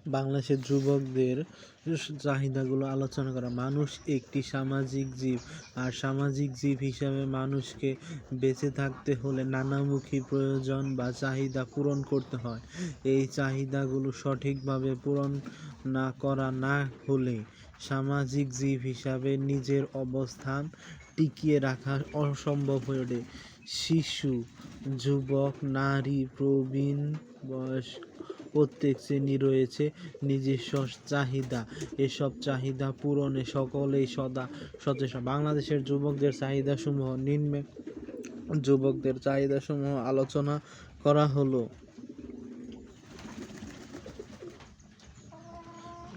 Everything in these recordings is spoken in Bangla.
বাংলাদেশের যুবকদের চাহিদাগুলো আলোচনা করা। মানুষ একটি সামাজিক জীব, আর সামাজিক জীব হিসাবে মানুষকে বেঁচে থাকতে হলে নানামুখী প্রয়োজন বা চাহিদা পূরণ করতে হয়। এই চাহিদাগুলো সঠিকভাবে পূরণ না হলে সামাজিক জীব হিসাবে নিজের অবস্থান টিকিয়ে রাখা অসম্ভব হয়ে ওঠে। শিশু, যুবক, নারী, প্রবীণ, বয়স্ক প্রত্যেক শ্রেণী রয়েছে নিজস্ব চাহিদা। এসব চাহিদা পূরণে সকলেই সদা সচেষ্ট। বাংলাদেশের যুবকদের চাহিদাসমূহ নিম্নে যুবকদের চাহিদাসমূহ আলোচনা করা হলো।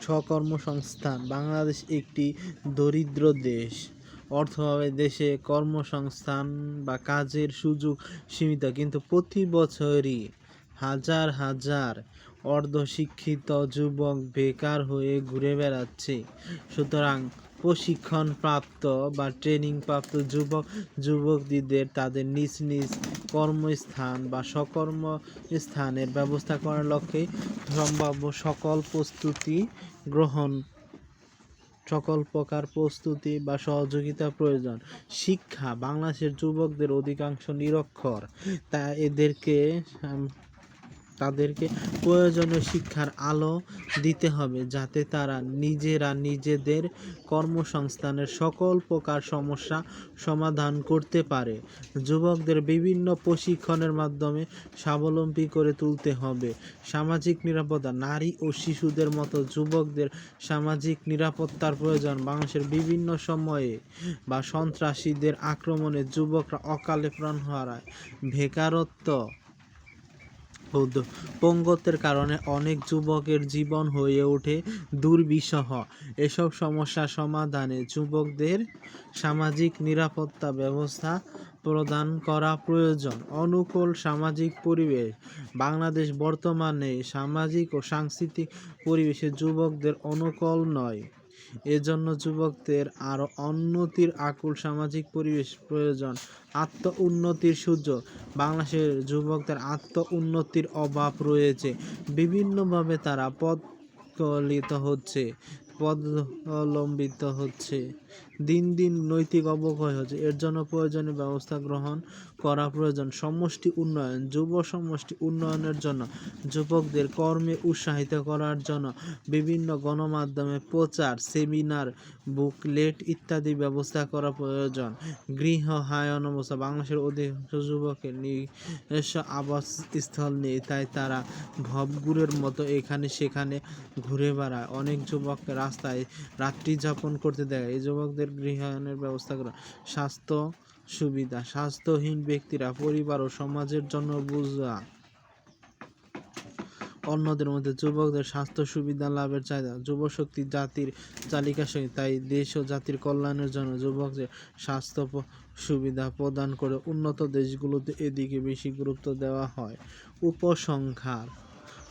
স্বকর্মসংস্থান। বাংলাদেশ একটি দরিদ্র দেশ। অর্থাভাবে দেশে কর্মসংস্থান বা কাজের সুযোগ সীমিত, কিন্তু প্রতি বছরই হাজার হাজার অর্ধশিক্ষিত যুবক বেকার হয়ে ঘুরে বেড়াচ্ছে। সুতরাং প্রশিক্ষণপ্রাপ্ত বা ট্রেনিংপ্রাপ্ত যুবকদের তাদের নিজ নিজ কর্মস্থান বা স্বকর্মস্থানের ব্যবস্থা করার লক্ষ্যে সম্ভাব্য সকল প্রকার প্রস্তুতি বা সহযোগিতা প্রয়োজন। শিক্ষা। বাংলাদেশের যুবকদের অধিকাংশ নিরক্ষর, তাদেরকে প্রয়োজনীয় শিক্ষার আলো দিতে হবে, যাতে তারা নিজেদের কর্মসংস্থানের সকল প্রকার সমস্যা সমাধান করতে পারে। যুবকদের বিভিন্ন প্রশিক্ষণের মাধ্যমে স্বাবলম্বী করে তুলতে হবে। সামাজিক নিরাপত্তা। নারী ও শিশুদের মতো যুবকদের সামাজিক নিরাপত্তার প্রয়োজন। বাংলাদেশের বিভিন্ন সময়ে বা সন্ত্রাসীদের আক্রমণে যুবকরা অকালে প্রাণ হারায়। বেকারত্ব, পঙ্গুত্বের কারণে অনেক যুবকের জীবন হয়ে ওঠে দুর্বিষহ। এসব সমস্যা সমাধানে যুবকদের সামাজিক নিরাপত্তা ব্যবস্থা প্রদান করা প্রয়োজন। অনুকূল সামাজিক পরিবেশ। বাংলাদেশ বর্তমানে সামাজিক ও সাংস্কৃতিক পরিবেশে যুবকদের অনুকূল নয়। এজন্য যুবকদের আরও উন্নতির আকুল সামাজিক পরিবেশ প্রয়োজন। আত্ম-উন্নতির সুযোগ। বাংলাদেশের যুবকদের আত্ম-উন্নতির অভাব রয়েছে। বিভিন্নভাবে তারা পদলম্বিত হচ্ছে। দিন দিন নৈতিক অবক্ষয় হচ্ছে। এর জন্য প্রয়োজনীয় ব্যবস্থা গ্রহণ করা প্রয়োজন। সমষ্টি উন্নয়ন। যুব সমষ্টি উন্নয়নের জন্য যুবকদের কর্মে উৎসাহিত করার জন্য বিভিন্ন গণমাধ্যমে প্রচার, সেমিনার, বুকলেট ইত্যাদি ব্যবস্থা করা প্রয়োজন। গৃহায়ন অবস্থা। বাংলাদেশের অধিকাংশ যুবকের নিজস্ব আবাসস্থল নেই, তাই তারা ভবঘুরের মতো এখানে সেখানে ঘুরে বেড়ায়। অনেক যুবককে রাস্তায় রাত্রি যাপন করতে দেয়। এই যুবকদের গৃহায়নের ব্যবস্থা করা। স্বাস্থ্য সুবিধা। স্বাস্থ্যহীন ব্যক্তিরা পরিবার ও সমাজের জন্য বোঝা। অন্যদের মধ্যে যুবকদের স্বাস্থ্য সুবিধা লাভের চাহিদা। যুবশক্তি জাতির চালিকাশক্তি, তাই দেশ ও জাতির কল্যাণের জন্য যুবকদের স্বাস্থ্য সুবিধা প্রদান করে উন্নত দেশগুলোতে এদিকে বেশি গুরুত্ব দেওয়া হয়। উপসংহার।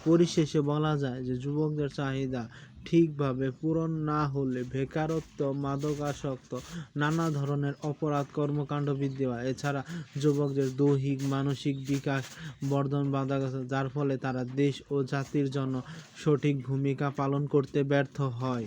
পরিশেষে বলা যায় যে যুবকদের চাহিদা ঠিকভাবে পূরণ না হলে বেকারত্ব, মাদকাসক্ত, নানা ধরনের অপরাধ কর্মকাণ্ড বৃদ্ধি পায়। এছাড়া যুবকদের দৈহিক মানসিক বিকাশ বর্ধন বাধাগ্রস্ত, যার ফলে তারা দেশ ও জাতির জন্য সঠিক ভূমিকা পালন করতে ব্যর্থ হয়।